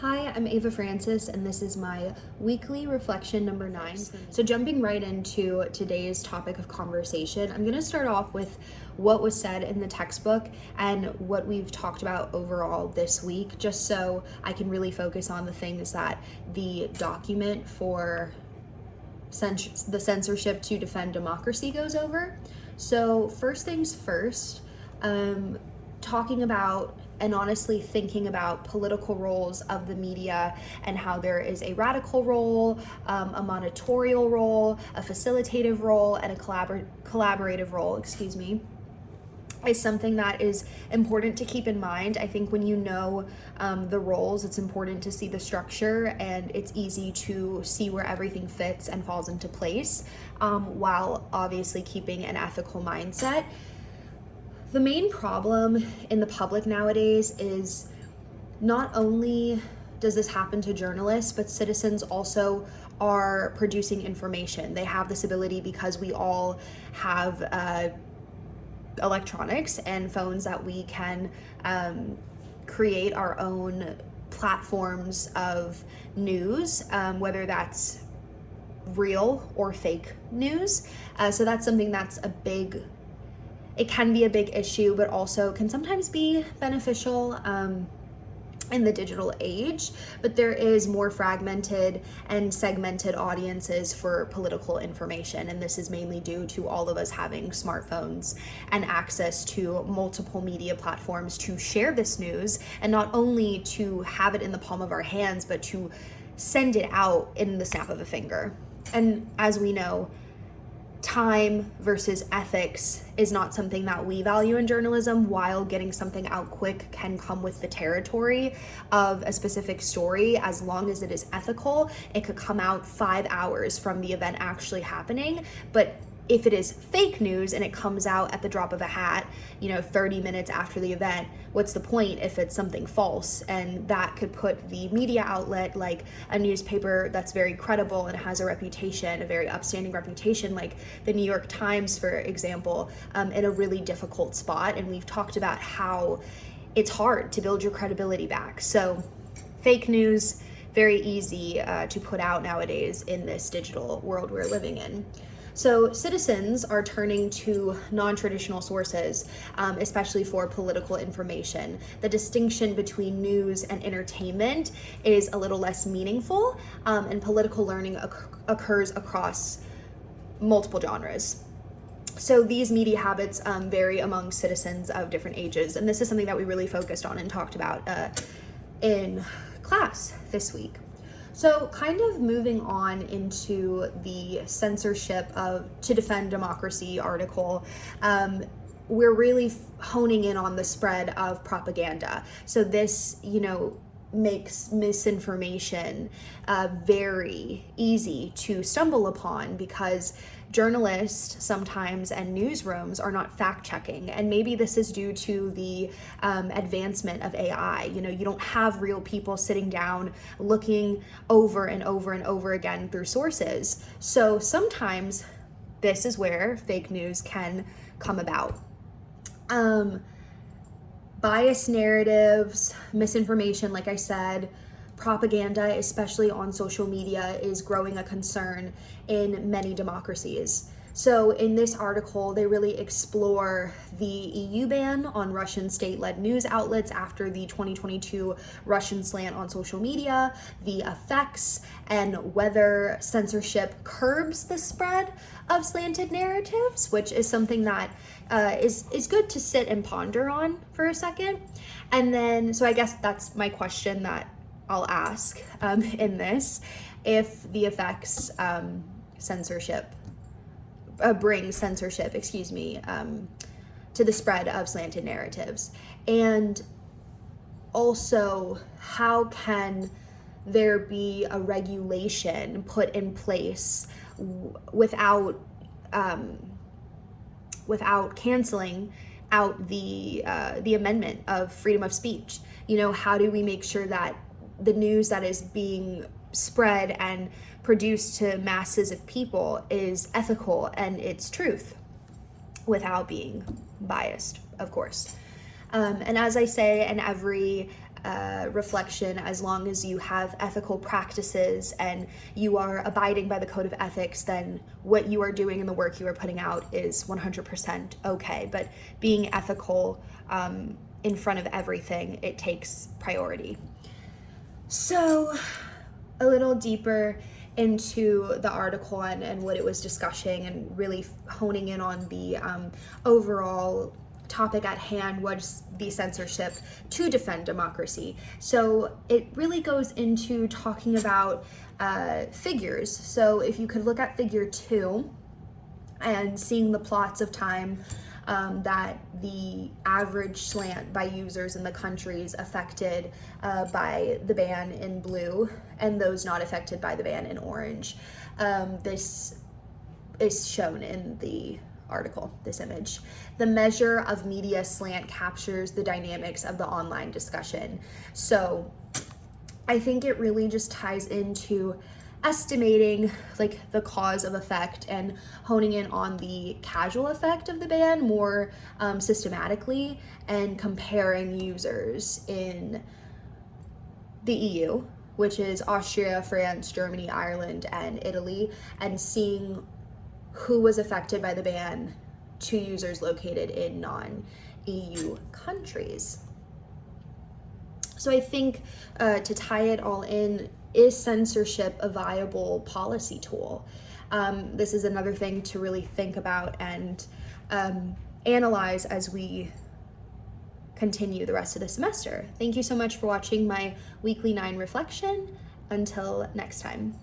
Hi, I'm Ava Francis, and this is my weekly reflection number 9. So, jumping right into today's topic of conversation, I'm going to start off with what was said in the textbook and what we've talked about overall this week, just so I can really focus on the things that the document for the censorship to defend democracy goes over. So, first things first, talking about and honestly thinking about political roles of the media and how there is a radical role, a monitorial role, a facilitative role, and a collaborative role, is something that is important to keep in mind. I think when you know the roles, it's important to see the structure, and it's easy to see where everything fits and falls into place, while obviously keeping an ethical mindset. The main problem in the public nowadays is not only does this happen to journalists, but citizens also are producing information. They have this ability because we all have electronics and phones that we can create our own platforms of news, whether that's real or fake news. So that's something that's it can be a big issue, but also can sometimes be beneficial in the digital age. But there is more fragmented and segmented audiences for political information, and this is mainly due to all of us having smartphones and access to multiple media platforms to share this news, and not only to have it in the palm of our hands, but to send it out in the snap of a finger. And as we know, time versus ethics is not something that we value in journalism. While getting something out quick can come with the territory of a specific story, as long as it is ethical, it could come out 5 hours from the event actually happening. But if it is fake news and it comes out at the drop of a hat, 30 minutes after the event, what's the point if it's something false? And that could put the media outlet, like a newspaper that's very credible and has a reputation, a very upstanding reputation, like the New York Times, for example, in a really difficult spot. And we've talked about how it's hard to build your credibility back. So fake news, very easy to put out nowadays in this digital world we're living in. So citizens are turning to non-traditional sources, especially for political information. The distinction between news and entertainment is a little less meaningful, and political learning occurs across multiple genres. So these media habits vary among citizens of different ages, and this is something that we really focused on and talked about in class this week. So kind of moving on into the censorship to defend democracy article, we're really honing in on the spread of propaganda. So this, makes misinformation very easy to stumble upon, because journalists sometimes and newsrooms are not fact checking. And maybe this is due to the advancement of AI. You don't have real people sitting down looking over and over and over again through sources. So sometimes this is where fake news can come about. Biased narratives, misinformation, like I said, propaganda, especially on social media, is growing a concern in many democracies. So in this article, they really explore the EU ban on Russian state-led news outlets after the 2022 Russian slant on social media, the effects, and whether censorship curbs the spread of slanted narratives, which is something that is good to sit and ponder on for a second. And then, so I guess that's my question that I'll ask in this: if the effects bring censorship, to the spread of slanted narratives. And also, how can there be a regulation put in place without canceling out the amendment of freedom of speech? How do we make sure that the news that is being spread and produced to masses of people is ethical and it's truth, without being biased, of course? And as I say in every reflection as long as you have ethical practices and you are abiding by the code of ethics, then what you are doing and the work you are putting out is 100% okay. But being ethical in front of everything, it takes priority. So a little deeper into the article and what it was discussing, and really honing in on the overall topic at hand, was the censorship to defend democracy. So it really goes into talking about figures. So if you could look at figure 2 and seeing the plots of time that the average slant by users in the countries affected by the ban in blue and those not affected by the ban in orange. This is shown in the article, this image. The measure of media slant captures the dynamics of the online discussion. So I think it really just ties into estimating like the cause of effect and honing in on the casual effect of the ban more systematically, and comparing users in the EU, which is Austria, France, Germany, Ireland, and Italy, and seeing who was affected by the ban to users located in non-EU countries. So I think to tie it all in, is censorship a viable policy tool? This is another thing to really think about and analyze as we continue the rest of the semester. Thank you so much for watching my weekly 9 reflection. Until next time.